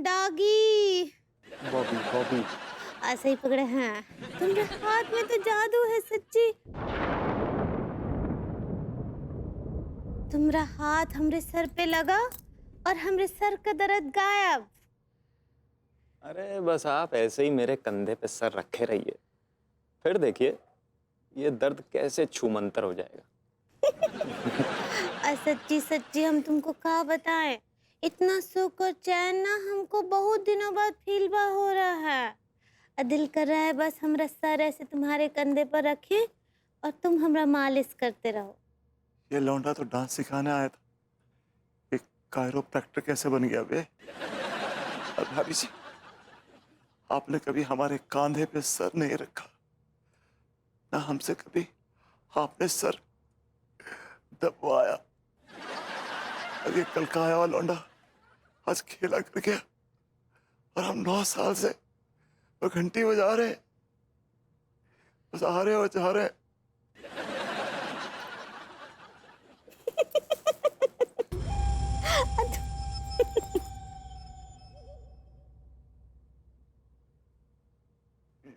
Doggy. Bobby Bobby. ऐसे ही पकड़े हैं। तुम्हारे हाथ में तो जादू है सच्ची। तुम्हारा हाथ हमरे सर पे लगा और हमरे सर का दर्द गायब। अरे बस आप ऐसे ही मेरे कंधे पे सर रखे रहिए, फिर देखिए ये दर्द कैसे छूमंतर हो जाएगा। सच्ची सच्ची हम तुमको क्या बताएं, इतना सुख और चैन ना हमको बहुत दिनों बाद फील बा हो रहा है। दिल कर रहा है बस हमरा सर ऐसे तुम्हारे कंधे पर रखे और तुम हमरा मालिश करते रहो। ये लौंडा तो डांस सिखाने आया था, एक कायरोप्रैक्टर कैसे बन गया बे? और भाभी जी, आपने कभी हमारे कांधे पे सर नहीं रखा, ना हमसे कभी आपने सर दबवाया। और ये कल का आया हुआ लौंडा आज खेला कर गया और हम 9 साल से वो घंटी बजा रहे हैं, बस आ रहे और जा रहे हैं।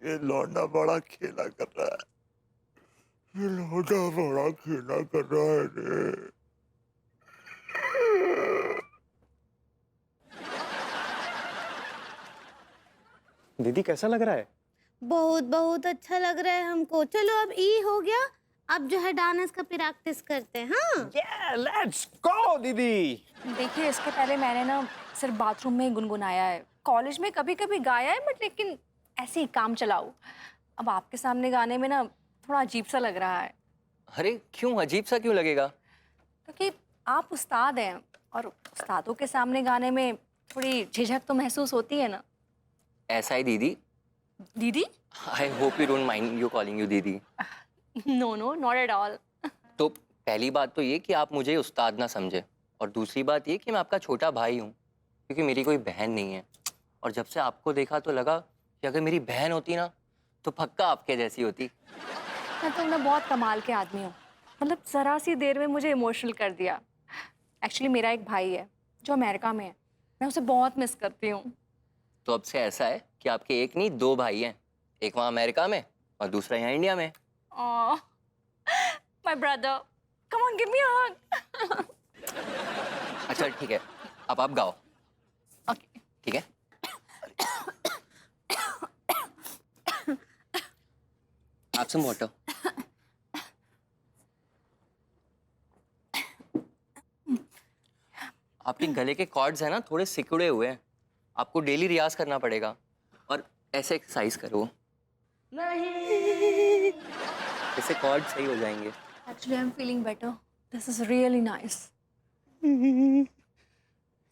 ये लौंडा बड़ा खेला कर रहा है, ये लौंडा बड़ा खेला कर रहा है रे। दीदी कैसा लग रहा है? बहुत बहुत अच्छा लग रहा है हमको। चलो अब ई हो गया, अब जो है डांस का प्रैक्टिस करते हैं। हाँ लेट्स गो दीदी। देखिए, इसके पहले मैंने ना सिर्फ बाथरूम में ही गुनगुनाया है। कॉलेज में कभी कभी गाया है, बट लेकिन ऐसे ही काम चलाओ। अब आपके सामने गाने में ना थोड़ा अजीब सा लग रहा है। अरे क्यों, अजीब सा क्यों लगेगा? क्योंकि आप उस्ताद हैं और उस्तादों के सामने गाने में थोड़ी झिझक तो महसूस होती है ना। ऐसा ही दीदी। दीदी? I hope you don't mind you calling you didi. No no, not at all. तो पहली बात तो ये कि आप मुझे उस्ताद ना समझे, और दूसरी बात ये कि मैं आपका छोटा भाई हूँ, क्योंकि मेरी कोई बहन नहीं है। और जब से आपको देखा तो लगा कि अगर मेरी बहन होती ना तो पक्का आपके जैसी होती। मैं तो ना बहुत कमाल के आदमी हूँ, मतलब ज़रा सी देर में मुझे इमोशनल कर दिया। एक्चुअली मेरा एक भाई है जो अमेरिका में है, मैं उसे बहुत मिस करती हूँ। तो अब से ऐसा है कि आपके एक नहीं 2 भाई हैं, एक वहाँ अमेरिका में और दूसरा यहाँ इंडिया में। Oh, my brother, come on, give me a hug. अच्छा ठीक है, अब आप गाओ। Okay. ठीक है। Have some water. आपके गले के कॉर्ड्स हैं ना थोड़े सिकुड़े हुए हैं, आपको डेली रियाज करना पड़ेगा और ऐसे एक्सरसाइज करो, इससे कॉर्ड सही हो जाएंगे। Actually, I'm feeling better. This is really nice.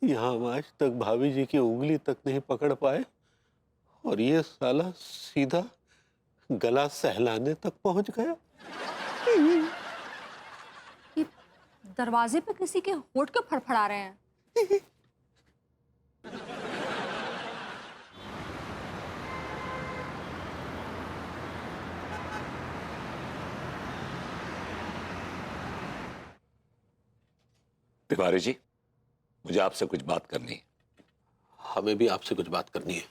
यहाँ हम आज तक भाभी जी की उंगली तक नहीं पकड़ पाए और ये साला सीधा गला सहलाने तक पहुंच गया। ये दरवाजे पे किसी के होंठ क्यों फड़फड़ा रहे हैं? तिवारी जी, मुझे आपसे कुछ बात करनी है। हमें भी आपसे कुछ बात करनी है।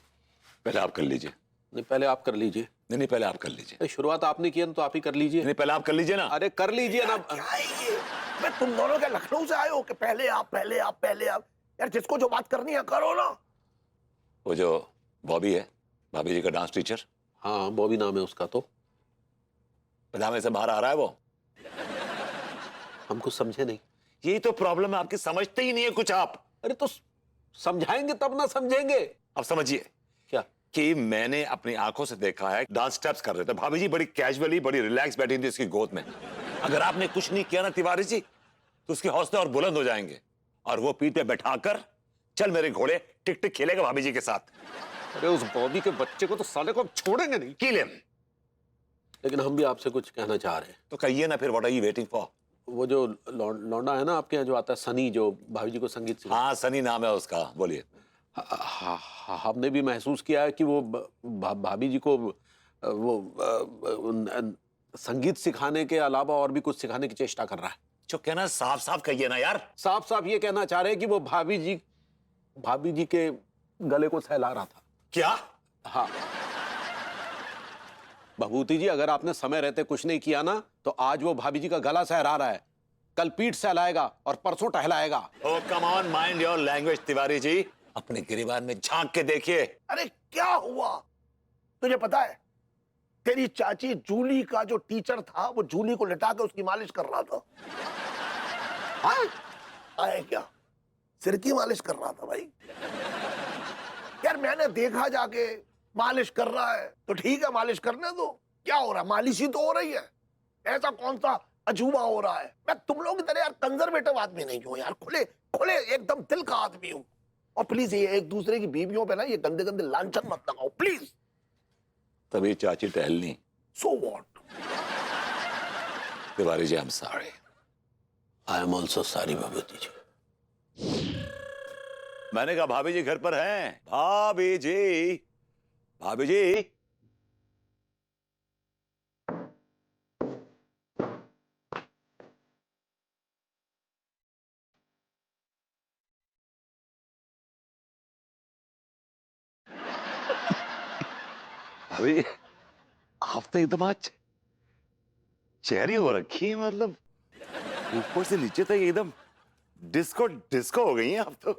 पहले आप कर लीजिए। नहीं, पहले आप कर लीजिए। नहीं, पहले आप कर लीजिए। शुरुआत आपने की है तो आप ही कर लीजिए। नहीं, पहले आप कर लीजिए ना। अरे कर लीजिए ना। क्या है ये? मैं तुम दोनों के लखनऊ से आए हो कि पहले आप पहले आप पहले आप? यार जिसको जो बात करनी है करो ना। वो जो बॉबी है, भाभी जी का डांस टीचर, हाँ, बॉबी नाम है उसका। तो पजामे से बाहर आ रहा है वो। हम कुछ समझे नहीं। यही तो प्रॉब्लम है, आपकी समझते ही नहीं है कुछ आप। अरे तो समझाएंगे तब ना समझेंगे। अब समझिए क्या? कि मैंने अपनी आंखों से देखा है डांस स्टेप्स कर रहे थे, भाभी जी बड़ी कैजुअली बड़ी रिलैक्स बैठी थी उसकी गोद में। अगर आपने कुछ नहीं किया ना तिवारी जी, तो उसके हौसले और बुलंद हो जाएंगे और वो पीठ पे बैठाकर चल मेरे घोड़े टिक टिक खेलेगा भाभी जी के साथ। अरे उस बॉबी के बच्चे को तो साले को हम छोड़ेंगे नहीं। Kill him. लेकिन हम भी आपसे कुछ कहना चाह रहे हैं। तो कहिए ना फिर, what are you waiting for? वो जो लौंडा है ना आपके यहाँ जो आता है, सनी, जो भाभी जी को संगीत सिखा। हाँ, सनी नाम है उसका। बोलिए। हमने भी महसूस किया है कि वो भाभी जी को संगीत सिखाने के अलावा और भी कुछ सिखाने की चेष्टा कर रहा है। जो कहना साफ साफ कहिए ना यार। साफ साफ ये कहना चाह रहे हैं कि वो भाभी जी के गले को सहला रहा था। क्या? हाँ भभूति जी, अगर आपने समय रहते कुछ नहीं किया ना तो आज वो भाभी जी का गला सहला रहा है, कल पीठ सहलाएगा और परसों टहलाएगा। Oh come on, mind your language Tiwari ji. अपने गिरिबान में झांक के देखिए। अरे क्या हुआ तुझे पता है? तेरी चाची जूली का जो टीचर था वो जूली को लिटा के उसकी मालिश कर रहा था। हाँ? आए क्या? सिर की मालिश कर रहा था भाई। यार मैंने देखा जाके मालिश कर रहा है तो ठीक है, मालिश करने दो। क्या हो रहा है? मालिश ही तो हो रही है। ऐसा कौन सा अजूबा हो रहा है? मैं तुम लोग की तरह यार कंजर्वेटिव आदमी नहीं हूं यार, खुले खुले एकदम दिल का आदमी हूं। और प्लीज ये एक दूसरे की बीवियों पे ना ये गंदे गंदे लांछन मत लगाओ प्लीज। तभी चाची टहलनी। So what? Tiwari ji I am sorry. I am also sorry Bhabhuti ji. मैंने कहा भाभी जी घर पर हैं। भाभी जी, भाभी जी। भाभी आप तो एकदम आज चेहरी हो रखी है, मतलब ऊपर से नीचे तक एकदम डिस्को डिस्को हो गई हैं आप तो।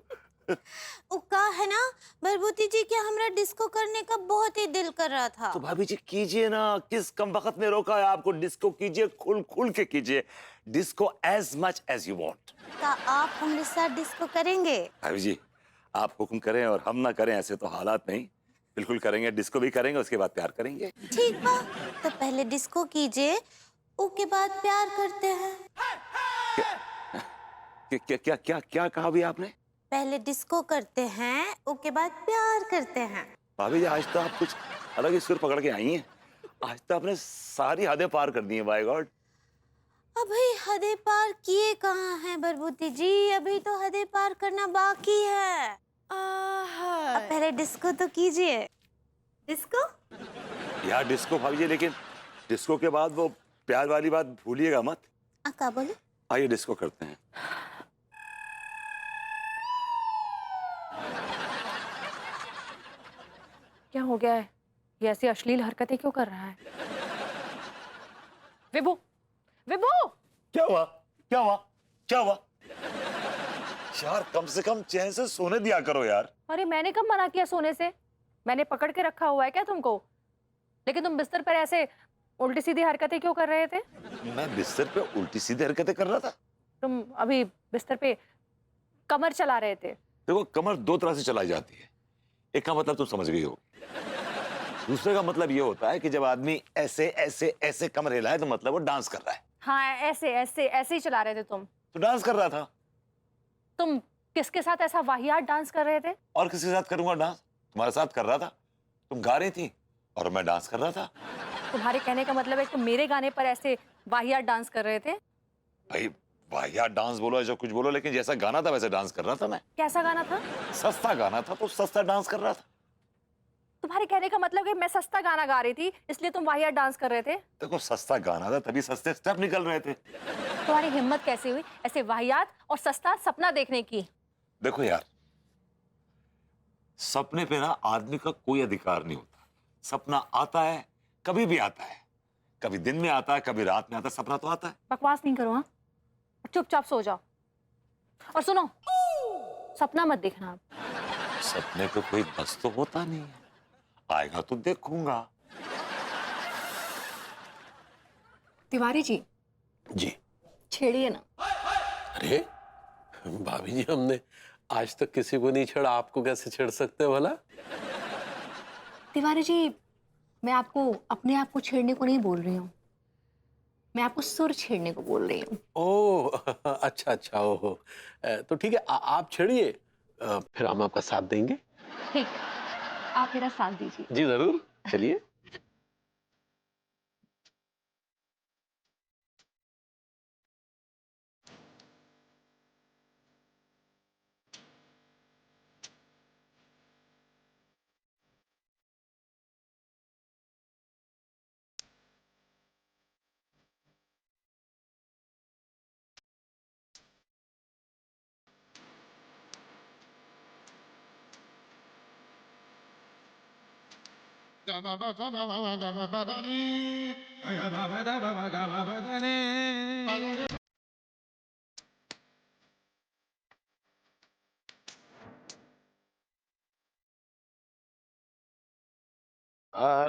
वो का है ना भरभूति जी, क्या हमरा डिस्को करने का बहुत ही दिल कर रहा था। तो भाभी जी कीजिए ना, किस कम वक्त में रोका है आपको? डिस्को कीजिए, खुल खुल के कीजिए। Disco as much as you want. क्या आप हमारे साथ डिस्को करेंगे? भाभी जी आप हुक्म करें और हम ना करें ऐसे तो हालात नहीं। बिल्कुल करेंगे, डिस्को भी करेंगे, उसके बाद प्यार करेंगे। ठीक बा, तो पहले डिस्को कीजिए, उसके बाद प्यार करते हैं। क्या क्या क्या क्या कहा भी आपने? पहले डिस्को करते हैं, उसके बाद प्यार करते हैं। भाभी जी आज तो आप कुछ अलग ही सुर पकड़ के आई हैं। आज तो आपने सारी हदें पार कर दी हैं, बाय गॉड। अभी हदें पार किए कहाँ हैं भरभूति जी, अभी तो हदें पार करना बाकी है। अब पहले डिस्को तो कीजिए। डिस्को? यार डिस्को भाभी जी, लेकिन डिस्को के बाद वो प्यार वाली बात भूलिएगा मत। क्या बोले? आइए डिस्को करते हैं। क्या हो गया है? ये ऐसी अश्लील हरकतें क्यों कर रहा है? विभू, विभू! क्या हुआ? क्या हुआ? क्या हुआ? यार कम से कम चैन से सोने दिया करो यार। अरे मैंने कब मना किया सोने से? मैंने पकड़ के रखा हुआ है क्या तुमको? लेकिन तुम बिस्तर पर ऐसे उल्टी सीधी हरकतें क्यों कर रहे थे? मैं बिस्तर पे उल्टी सीधी हरकतें कर रहा था? तुम अभी बिस्तर पे कमर चला रहे थे। देखो कमर दो तरह से चलाई जाती है। एक का मतलब तुम समझ गई हो, दूसरे का मतलब ये होता है कि जब आदमी ऐसे ऐसे ऐसे कमर हिलाए तो मतलब वो डांस कर रहा है। हाँ, ऐसे ऐसे ऐसे ही चला रहे थे तुम। तो डांस कर रहा था। तुम किसके साथ ऐसा वाहियात डांस कर रहे थे? और किसके साथ करूंगा डांस? तुम्हारे साथ कर रहा था। तुम गा रही थी और मैं डांस कर रहा था। तुम्हारे कहने का मतलब है कि मेरे गाने पर ऐसे वाहियात डांस कर रहे थे? भाई वाहियात डांस बोलो जो कुछ बोलो, लेकिन जैसा गाना था वैसे डांस कर रहा था मैं। कैसा गाना था? सस्ता गाना था तो सस्ता डांस कर रहा था। तुम्हारे कहने का मतलब है मैं सस्ता गाना गा रही थी इसलिए तुम वाहियात डांस कर रहे थे? देखो सस्ता गाना था तभी सस्ते स्टेप निकल रहे थे। तुम्हारी हिम्मत कैसे हुई ऐसे वाहियात और सस्ता सपना देखने की? देखो यार, सपने पे ना आदमी का कोई अधिकार नहीं होता। सपना आता है, कभी भी आता है। कभी दिन में आता है, कभी रात में आता है, सपना तो आता है। बकवास नहीं करो, हाँ? चुपचाप सो जाओ। और सुनो, सपना मत देखना अब। सपने पे कोई बस तो होता नहीं है, आएगा तो देखूंगा। तिवारी जी जी। छेड़िए ना। अरे भाभी जी, हमने आज तक किसी को नहीं छेड़ा, आपको कैसे छेड़ सकते हैं भला? तिवारी जी, मैं आपको अपने आप को छेड़ने को नहीं बोल रही हूँ, मैं आपको सुर छेड़ने को बोल रही हूँ। ओह अच्छा अच्छा, ओहो। तो ठीक है, आप छेड़िए, फिर हम आपका साथ देंगे। ठीक, आप मेरा साथ दीजिए। जी जरूर, चलिए।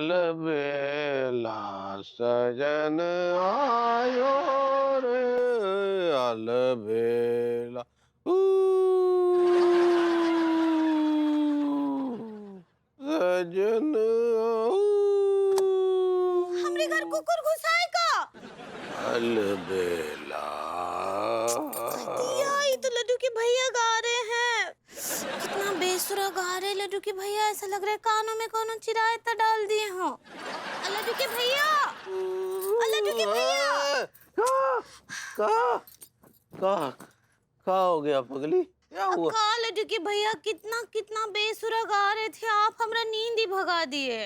अलबेला सजन आयो रे अलबेला सजन हमरे घर कुकुर घुसाए का। अलबेला ये तो लड्डू के भैया गा रहे हैं। कितना बेसुरा गा रहे लड्डू के भैया, ऐसा लग रहा है कानों में कोनो चिरायता डाल दिए हो। लड्डू के भैया, लड्डू के भैया। का हो गया पगली? क्या हुआ? का लड्डू के भैया कितना कितना बेसुरा गा रहे थे, आप हमरा नींद ही भगा दिए।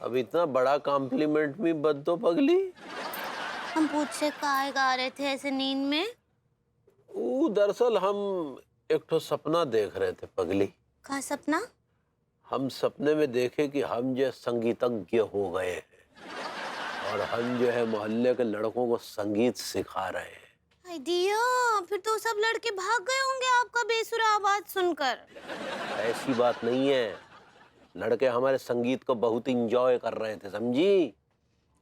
अब इतना बड़ा कॉम्प्लीमेंट भी बद दो पगली। हम पूछे काहे गा रहे थे ऐसे नींद में? दरअसल हम एक तो सपना देख रहे थे पगली। का सपना? हम सपने में देखे कि हम जो संगीतज्ञ हो गए हैं और हम जो है मोहल्ले के लड़कों को संगीत सिखा रहे हैं। आइडिया, फिर तो सब लड़के भाग गए होंगे आपका बेसुरा आवाज सुनकर। ऐसी बात नहीं है, लड़के हमारे संगीत को बहुत इंजॉय कर रहे थे, समझी?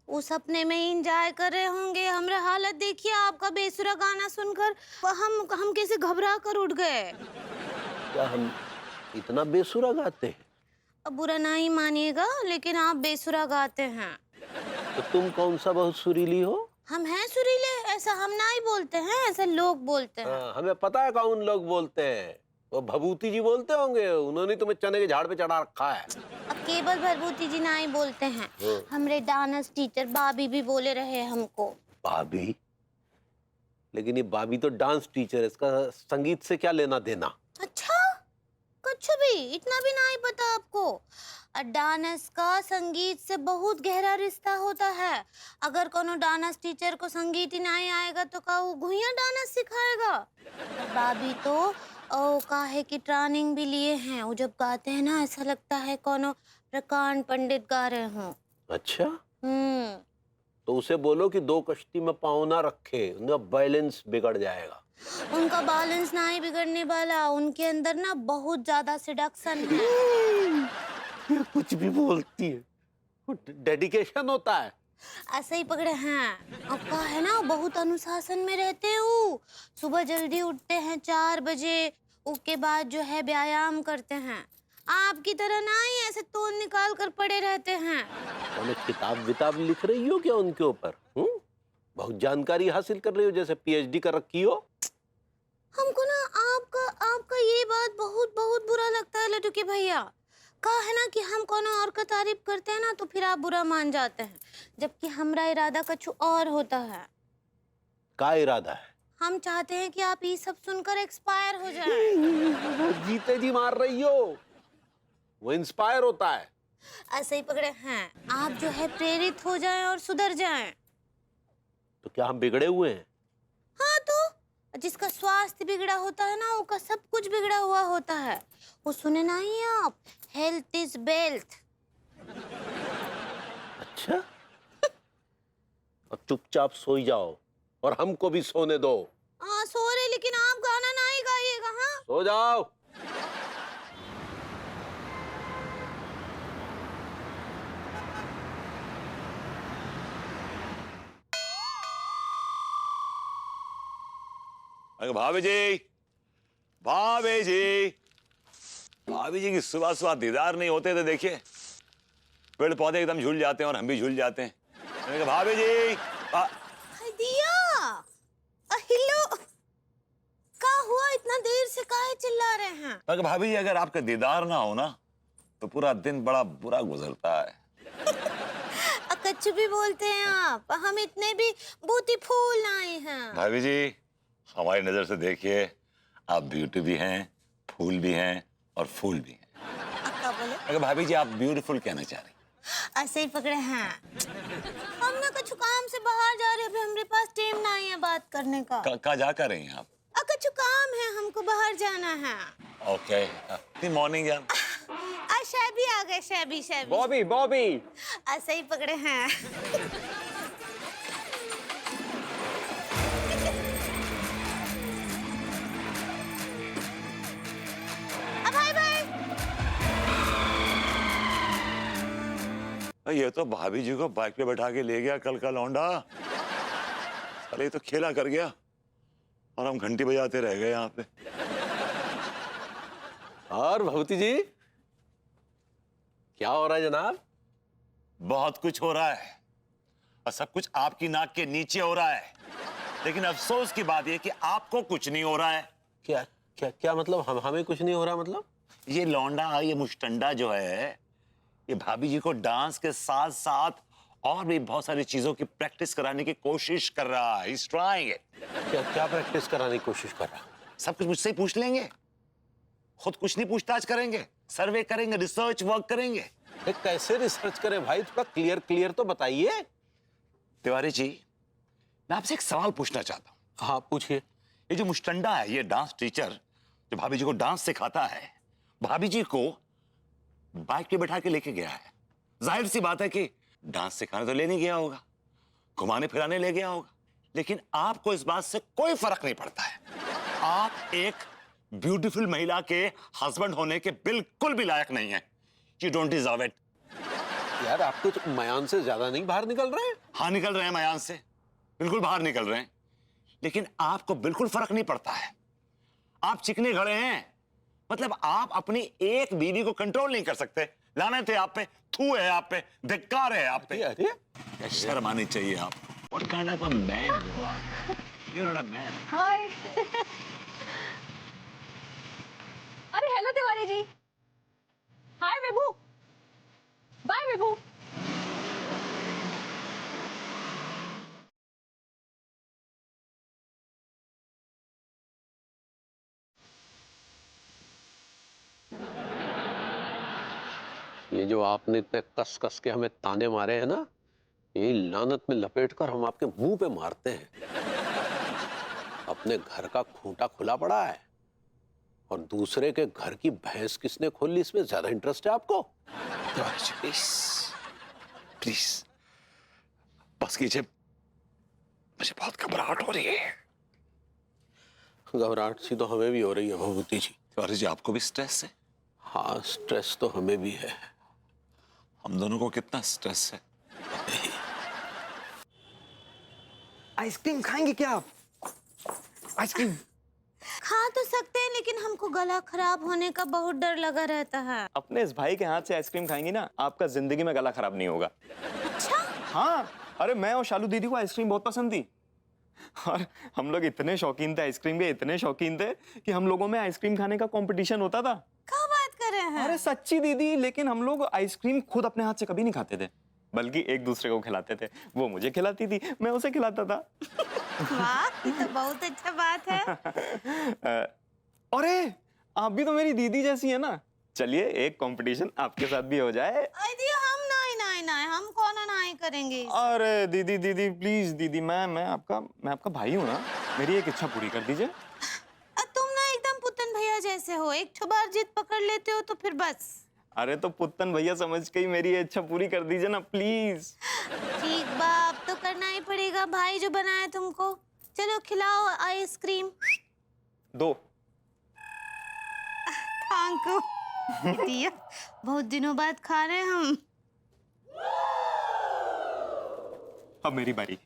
वो सपने में इंजॉय कर रहे होंगे। हमरा हालत देखिए आपका बेसुरा गाना सुनकर, हम कैसे घबरा कर उठ गए। क्या हम इतना बेसुरा गाते हैं? अब बुरा नहीं मानिएगा, लेकिन आप बेसुरा गाते हैं। तो तुम कौन सा बहुत सुरीली हो? हम हैं सुरीले, ऐसा हम नहीं बोलते हैं, ऐसा लोग बोलते हैं। हाँ, हमें पता है कौन लोग बोलते हैं। वो भभूति जी बोलते होंगे, उन्होंने तुम्हें चने के झाड़ पे चढ़ा रखा है। अब केवल भरभूति जी नहीं बोलते हैं, हमरे डांस टीचर भाभी भी बोले रहे हमको। भाभी? लेकिन ये भाभी तो डांस टीचर है, इसका संगीत से क्या लेना देना? अच्छा, कुछ भी इतना भी नहीं पता आपको? डांस का संगीत से बहुत गहरा रिश्ता होता है। अगर कोनो डांस टीचर को संगीत ही नहीं आएगा तो का वो घुइयां डांस सिखाएगा? भाभी तो काहे की ट्रेनिंग भी लिए हैं। वो जब गाते हैं ना, ऐसा लगता है कोनो प्रकांड पंडित गा रहे हों। अच्छा, हम्म। तो उसे बोलो कि दो कश्ती में पाँव ना रखे, उनका बैलेंस बिगड़ जाएगा। उनका बैलेंस नहीं बिगड़ने वाला, उनके अंदर ना बहुत ज्यादा सिडक्शन है। ये कुछ भी बोलती है, डेडिकेशन होता है। ऐसे ही पकड़े हैं। अब का है ना, बहुत अनुशासन में रहते हो। सुबह जल्दी उठते हैं 4 बजे, उसके बाद जो है व्यायाम करते हैं। आपकी तरह नहीं ऐसे तोड़ निकाल कर पड़े रहते हैं। किताब विताब लिख रही हो क्या उनके ऊपर? बहुत जानकारी हासिल कर रही हो, जैसे पीएचडी कर रखी हो। हमको ना आपका ये बात बहुत बहुत बुरा लगता है लड्डू के भैया। कहा है ना कि हम कोनो और का तारीफ करते हैं ना तो फिर आप बुरा मान जाते हैं, जबकि हमारा इरादा कुछ और होता है। का इरादा है? हम चाहते हैं कि आप ये सब सुनकर एक्सपायर हो जाएं। जीते जी मार रही हो, वो इंस्पायर होता है। ऐसे ही पकड़े हैं, आप जो है प्रेरित हो जाएं और सुधर जाएं। तो क्या हम बिगड़े हुए हैं? हाँ, तो जिसका स्वास्थ्य बिगड़ा होता है ना, उसका सब कुछ बिगड़ा हुआ होता है। वो सुने नहीं आप, हेल्थ इज वेल्थ। अच्छा, अब चुपचाप सो जाओ और हमको भी सोने दो। हाँ सो रहे, लेकिन आप गाना नहीं गाइएगा। हाँ, सो जाओ। अरे भाभी जी, भाभी जी, भाभी जी की सुबह सुबह दीदार नहीं होते तो देखिए पेड़ पौधे एकदम झूल जाते हैं और हम भी झूल जाते हैं। मैंने कहा भाभी जी दिया हेलो, का हुआ इतना देर से काहे चिल्ला रहे हैं? मैं कहा भाभी जी अगर आपका दीदार ना हो ना तो पूरा दिन बड़ा बुरा गुजरता है। कच्छ भी बोलते हैं आप, हम इतने भी बूटी फूल नहीं हैं। भाभी जी हमारी नजर से देखिए, आप ब्यूटी भी हैं, फूल भी हैं और फूल भी हैं। क्या बोले? अगर भाभी जी आप ब्यूटीफुल कहना चाह रही? ऐसे ही पकड़े हैं। हम ना कुछ काम से बाहर जा रहे हैं, अभी हमारे पास टाइम नहीं है बात करने का। कहाँ जा कर रही हैं आप? कुछ काम है, हमको बाहर जाना है। ओके, मॉर्निंग यार। शैबी आ गए, शैबी शैबी। बॉबी बॉबी। ऐसे ही पकड़े हैं। अब भाई भाई। ये तो भाभी जी को बाइक पे बैठा के ले गया कल का लौंडा। अरे तो खेला कर गया और हम घंटी बजाते रह गए यहाँ पे। और भगवती जी क्या हो रहा है जनाब? बहुत कुछ हो रहा है और सब कुछ आपकी नाक के नीचे हो रहा है, लेकिन अफसोस की बात यह कि आपको कुछ नहीं हो रहा है। क्या क्या क्या मतलब हमें कुछ नहीं हो रहा मतलब? ये लौंडा, ये मुश्तंडा जो है, ये भाभी जी को डांस के साथ साथ और भी बहुत सारी चीजों की प्रैक्टिस कराने की कोशिश कर रहा है। He's trying it. क्या क्या प्रैक्टिस कराने की कोशिश कर रहा? सब कुछ मुझसे ही पूछ लेंगे, खुद कुछ नहीं पूछताछ करेंगे, सर्वे करेंगे, रिसर्च वर्क करेंगे। कैसे रिसर्च करें भाई? थोड़ा क्लियर तो बताइए। तिवारी जी, मैं आपसे एक सवाल पूछना चाहता हूँ। हाँ पूछिए। ये जो मुश्तंडा है, ये डांस टीचर जो भाभी जी को डांस सिखाता है, भाभी जी को बाइक पे बैठा के लेके गया है। जाहिर सी बात है कि डांस सिखाने तो ले नहीं गया होगा, घुमाने फिराने ले गया होगा, लेकिन आपको इस बात से कोई फर्क नहीं पड़ता है। आप एक ब्यूटीफुल महिला के हस्बैंड होने के बिल्कुल भी लायक नहीं है। You don't deserve it. यार आप कुछ मयान से ज्यादा नहीं बाहर निकल रहे हैं? हाँ निकल रहे हैं मयान से, बिल्कुल बाहर निकल रहे हैं, लेकिन आपको बिल्कुल फर्क नहीं पड़ता है। आप चिकने खड़े हैं, मतलब आप अपनी एक बीवी को कंट्रोल नहीं कर सकते। लानत है आप पे, थू है आप पे, धिक्कार है आप पे। अरे शर्म आनी चाहिए आप। What kind of a man you are? You're not a man. हाय। अरे हेलो तिवारी जी। हाय विभू। बाय विभू। ये जो आपने इतने कस कस के हमें ताने मारे हैं ना, ये लानत में लपेटकर हम आपके मुंह पे मारते हैं। अपने घर का खूंटा खुला पड़ा है और दूसरे के घर की भैंस किसने खोल ली, इसमें ज्यादा इंटरेस्ट है आपको? प्लीज प्लीज बस कीजिए, मुझे बहुत घबराहट हो रही है। घबराहट सी तो हमें भी हो रही है भगवती जी। तिवारी जी, आपको भी स्ट्रेस है? हाँ स्ट्रेस तो हमें भी है। हम दोनों को कितना स्ट्रेस है। आइसक्रीम खाएंगे क्या आप? आइसक्रीम खा तो सकते हैं, लेकिन हमको गला खराब होने का बहुत डर लगा रहता है। अपने इस भाई के हाथ से आइसक्रीम खाएंगी ना, आपका जिंदगी में गला खराब नहीं होगा। अच्छा? हाँ, अरे मैं और शालू दीदी को आइसक्रीम बहुत पसंद थी और हम लोग इतने शौकीन थे आइसक्रीम के, इतने शौकीन थे कि हम लोगों में आइसक्रीम खाने का कंपटीशन होता था। क्या बात कर रहे हैं? अरे सच्ची दीदी, लेकिन हम लोग आइसक्रीम खुद अपने हाथ से कभी नहीं खाते थे, बल्कि एक दूसरे को खिलाते थे। वो मुझे खिलाती थी, मैं उसे खिलाता था। वाह, ये तो बहुत अच्छा बात है। अरे आप भी तो मेरी दीदी जैसी है ना, चलिए एक कंपटीशन आपके साथ भी हो जाए। अरे हम नहीं, हम कौन नहीं करेंगे। अरे दीदी दीदी प्लीज दीदी, मैं आपका भाई हूँ ना, मेरी एक इच्छा पूरी कर दीजिए। तुम ना एकदम पुतन भैया जैसे हो, एक ठो बार जिद पकड़ लेते हो तो फिर बस। अरे तो पुत्तन भैया समझ के ही मेरी ये इच्छा पूरी कर दीजिए ना प्लीज। ठीक बाप, तो करना ही पड़ेगा, भाई जो बनाया तुमको। चलो खिलाओ आइसक्रीम। दो। Thank you. दिया, बहुत दिनों बाद खा रहे हैं हम। अब मेरी बारी।